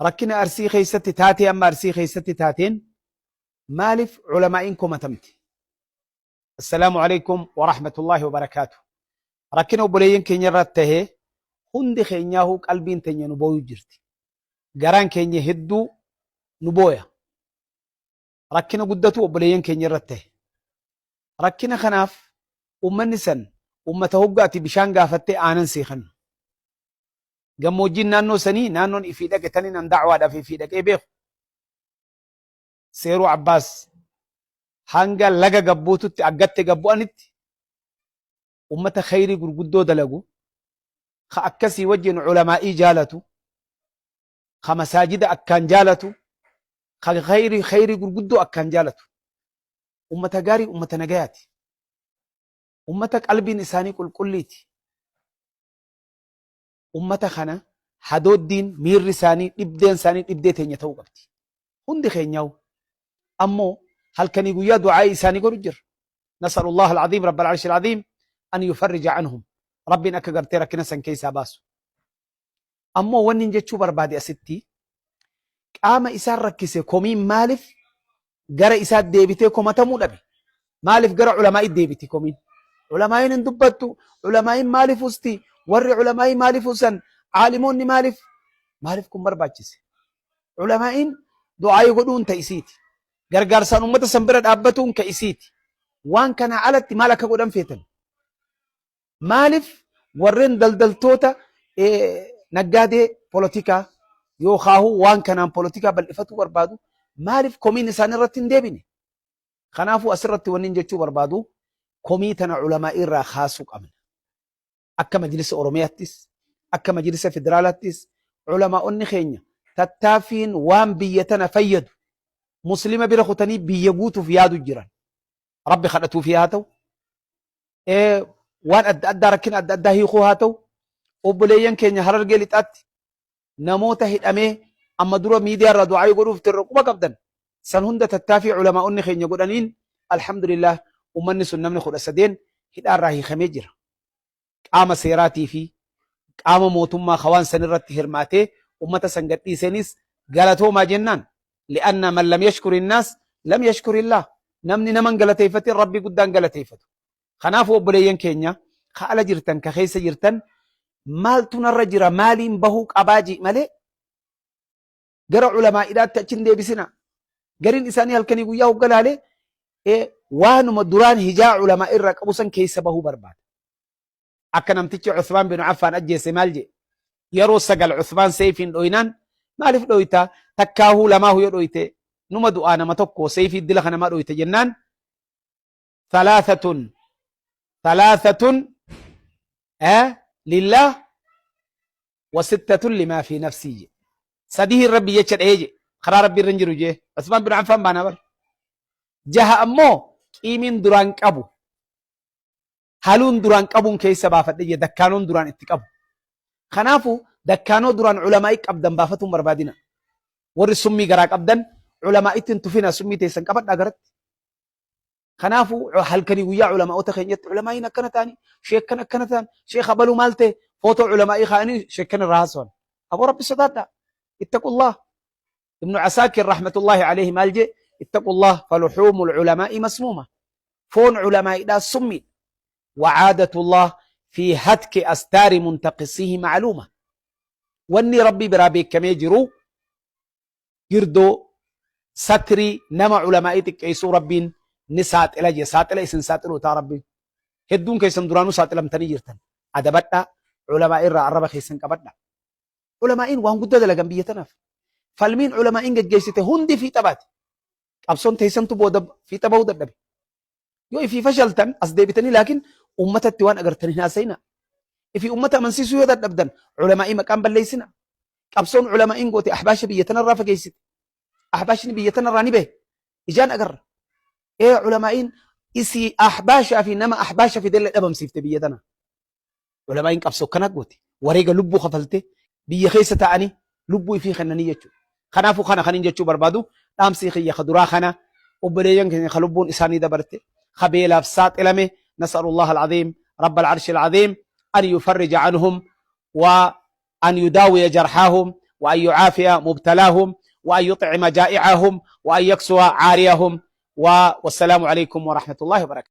ركنا أرسي خيستي تاتي أما أرسي خيستي تاتين مالف علماء تمتي. السلام عليكم ورحمة الله وبركاته. ركنا وبلين كينيا رته هندي خينياهو قلبين تنيا نبوي جرتي غران كينيا هدو نبويا ركنا قدتو وبلين كينيا رته ركنا خناف ومنسن ومتهوقاتي بشان قافتي آنن سيخن gammoojjiin naannoo sanii naannoon ifii dhaqatanii nan dacwaadhaaf ifii dhaqee beeku seeruu Abbaas hanga laga gabbuututti aggatte gabbu'anitti ummata khayrii gurguddoo dalagu ka akkasii wajjin culamaa'ii jaalatu ka masaajida akkaan jaalatu ka khayrii gurguddoo akkaan jaalatu ummata gaarii ummata nagayaati ummata qalbiin isaanii qulqulliiti ummata kana hadooddiin miirri isaanii dhibdeen isaanii dhibdee teenya ta'uu qabdi hundi keenyaa'u ammoo halkanii guyyaa du'aa'ii isaanii godhu jira nasalu allah alcaziim rabba alcarshi alcaziim an yufarrija canhum rabbiin akka gartee rakkina san keessaa baasu ammoo wanni jechuu barbaade asitti qaama isaan rakkise komiin maaliif gara isaa deebitee komatamuu dhabe maaliif gara culamaa'ii deebiti komiin culamaa'iin hin dubbattu culamaa'iin maaliif usti warri culamaa'ii maaliif usan caalimoonni maaliif kun barbaachise culamaa'iin du'aa'ii godhuun ta'isiiti gargaarsaan ummata san bira dhaabbatuun ka'isiiti waan kana alatti maal akka godhan feetan maaliif warreen daldaltoota naggaadee polotikaa yookaahuu waan kanaan polotikaa bal'ifatu barbaadu maaliif komiin isaan irratti hin deebine kanaafuu asirratti wanni jechuu barbaadu komii tana culamaa'ii irraa kaasuu qabna akka majlisa oromiyaattis akka majlisa federaalaattis culamaa'onni keenya tattaaffiin waan biyya tana fayyadu muslima bira kutanii biyya guutuuf yaadu jiran rabbi kadhatuuf haa ta'u waan adda addaa rakkina adda addaa hiikuu haa ta'u obboleeyyan keenya harargee lixaatti namoota hidhamee amma dura miidiyaa irraa du'aa godhuuf tirra quba qabdan san hunda tattaaffii culamaa'onni keenya godhaniin alhamdulillah ummanni sun namni 13 hidhaarraa hiikamee jira qaama seeraatii fi qaama mootummaa hawaan san irratti hirmaatee ummata san gadhiisenis galatoomaa jennaan li'anna man lam yashkuri innaas lam yashkuri illah namni naman galateeffatin rabbi guddaan galateeffatu kanaafuu obboleeyyan keenya ka ala jirtan ka keessa jirtan maaltu narra jira maaliin bahuu qabaaji malee gara culamaa'iidhaatti achin deebisina gariin isaanii halkanii guyyaa hoggalaalee waanuma duraan hijaa culamaa irraa qabu san keessa bahuu barbaada akka namtichi Uthman bin Affan ajjeese maal je yeroo sagal Uthman seefiin dhoynaan maaliif dhoyta takkaahuu lamaahu yoo dhoyte numa du'aa nama tokko seefii dila kana ma dhoyte jennaan thalathatun lillah wa sittatun lima fi nafsi sadihi rabbi jecha dhahee je karaa rabbi irra jiru je Uthman bin Affan baana bar jaha ammoo qiimiin duraan qabu haluun duraan qabuun keessa baafadhe je dakkaanoon duraan itti qabu kanaafu dakkaanoo duraan culamaa'ii qabdan baafatuun barbaadina warri summii garaa qabdan culamaa'itti hin tufina summii teessan qabadhaa garatti kanaafu halkanii guyyaa culamaa'ota keenyatti culamaa'iin akkana ta'anii sheekkan akkana ta'an sheekha baluu maal ta'e footoo culamaa'ii kaa'anii sheekkan irraa haasawan aboo rabbi sodaadhaa ittaqullah ibnu casaakir rahmatullahi alayhi maal je ittaqullah faluxuumu lculamaa'i masmuuma foon culamaa'idhaa summii وعادة الله في هتك أستار منتقصيه معلومة واني ربي برابي كما يجرو يردو ستري نما علمائتك ايسو ربين نسات إلا جي سات إلا إسن سات إلو تا ربي هدون كيسن درانو سات إلا متني جرتن أدبتا علماء إرى عربا خيسن كبتا علماء وهم قد دلقن بيتناف فالمين علماء قد جيسته هندي في تبات أبسون تيسن تبو في تبو دبي يو في فشلتن أصديبتني لكن أمتت وان أقرتني ناسينا في أمتا من سيسو يدد أبدا علماء مكان بليسنا أبصون علماء قوتي أحباش بيتنا الرافة جيسد أحباش بيتنا الراني به إجان أقر إيه علماء إسي أحباش في نما أحباش في دل الأبم سيفت بيتنا علماء أبصو كنا قوتي وريق لبو خفلته بي خيسة تعني لبو في خنانية خنافو خنين جتشو بربادو أمسي خي خدرا خنا وبليان كن خلبون إساني دبرته خبيلا فسات إلمه نسأل الله العظيم رب العرش العظيم أن يفرج عنهم وأن يداوي جرحاهم وأن يعافي مبتلاهم وأن يطعم جائعهم وأن يكسو عاريهم. والسلام عليكم ورحمة الله وبركاته.